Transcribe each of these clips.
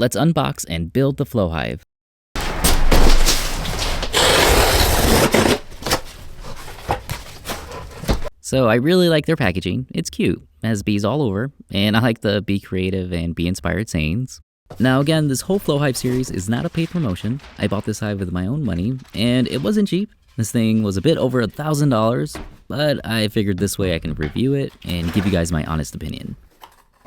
Let's unbox and build the Flow Hive. So I really like their packaging. It's cute, it has bees all over, and I like the be creative and be inspired sayings. Now again, this whole Flow Hive series is not a paid promotion. I bought this hive with my own money, and it wasn't cheap. This thing was a bit over $1,000, but I figured this way I can review it and give you guys my honest opinion.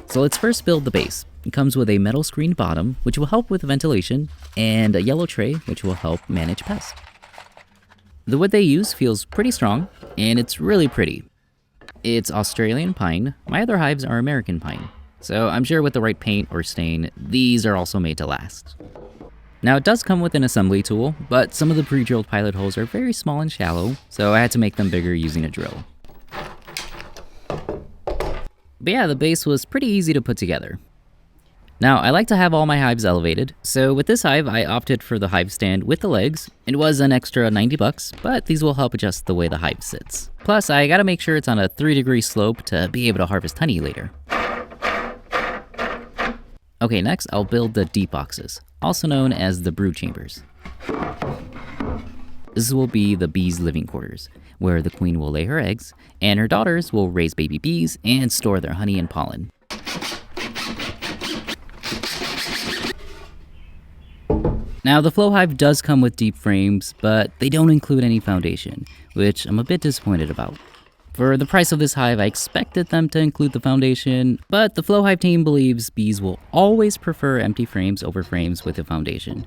So let's first build the base. It comes with a metal screened bottom, which will help with ventilation, and a yellow tray, which will help manage pests. The wood they use feels pretty strong, and it's really pretty. It's Australian pine. My other hives are American pine, so I'm sure with the right paint or stain, these are also made to last. Now it does come with an assembly tool, but some of the pre-drilled pilot holes are very small and shallow, so I had to make them bigger using a drill. But yeah, the base was pretty easy to put together. Now, I like to have all my hives elevated, so with this hive, I opted for the hive stand with the legs. It was an extra 90 bucks, but these will help adjust the way the hive sits. Plus, I gotta make sure it's on a 3-degree slope to be able to harvest honey later. Okay, next I'll build the deep boxes, also known as the brood chambers. This will be the bees' living quarters, where the queen will lay her eggs, and her daughters will raise baby bees and store their honey and pollen. Now, the Flow Hive does come with deep frames, but they don't include any foundation, which I'm a bit disappointed about. For the price of this hive, I expected them to include the foundation, but the Flow Hive team believes bees will always prefer empty frames over frames with a foundation.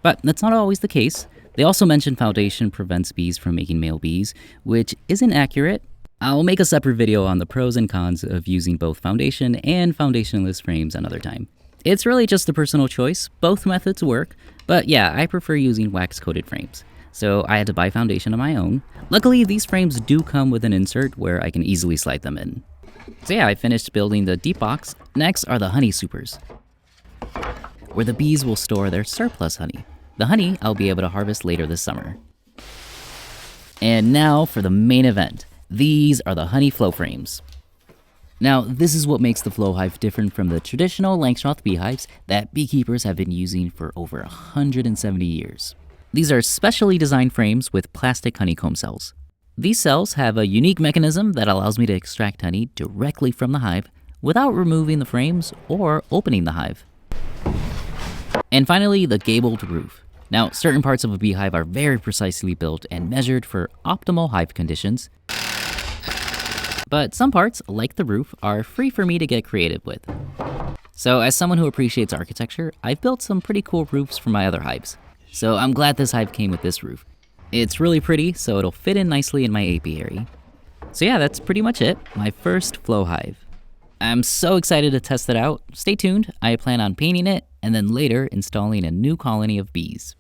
But that's not always the case. They also mention foundation prevents bees from making male bees, which isn't accurate. I'll make a separate video on the pros and cons of using both foundation and foundationless frames another time. It's really just a personal choice. Both methods work, but yeah, I prefer using wax-coated frames. So I had to buy foundation on my own. Luckily, these frames do come with an insert where I can easily slide them in. So yeah, I finished building the deep box. Next are the honey supers, where the bees will store their surplus honey. The honey I'll be able to harvest later this summer. And now for the main event. These are the honey flow frames. Now, this is what makes the Flow Hive different from the traditional Langstroth beehives that beekeepers have been using for over 170 years. These are specially designed frames with plastic honeycomb cells. These cells have a unique mechanism that allows me to extract honey directly from the hive without removing the frames or opening the hive. And finally, the gabled roof. Now, certain parts of a beehive are very precisely built and measured for optimal hive conditions. But some parts, like the roof, are free for me to get creative with. So as someone who appreciates architecture, I've built some pretty cool roofs for my other hives. So I'm glad this hive came with this roof. It's really pretty, so it'll fit in nicely in my apiary. So yeah, that's pretty much it, my first Flow Hive. I'm so excited to test it out. Stay tuned, I plan on painting it, and then later installing a new colony of bees.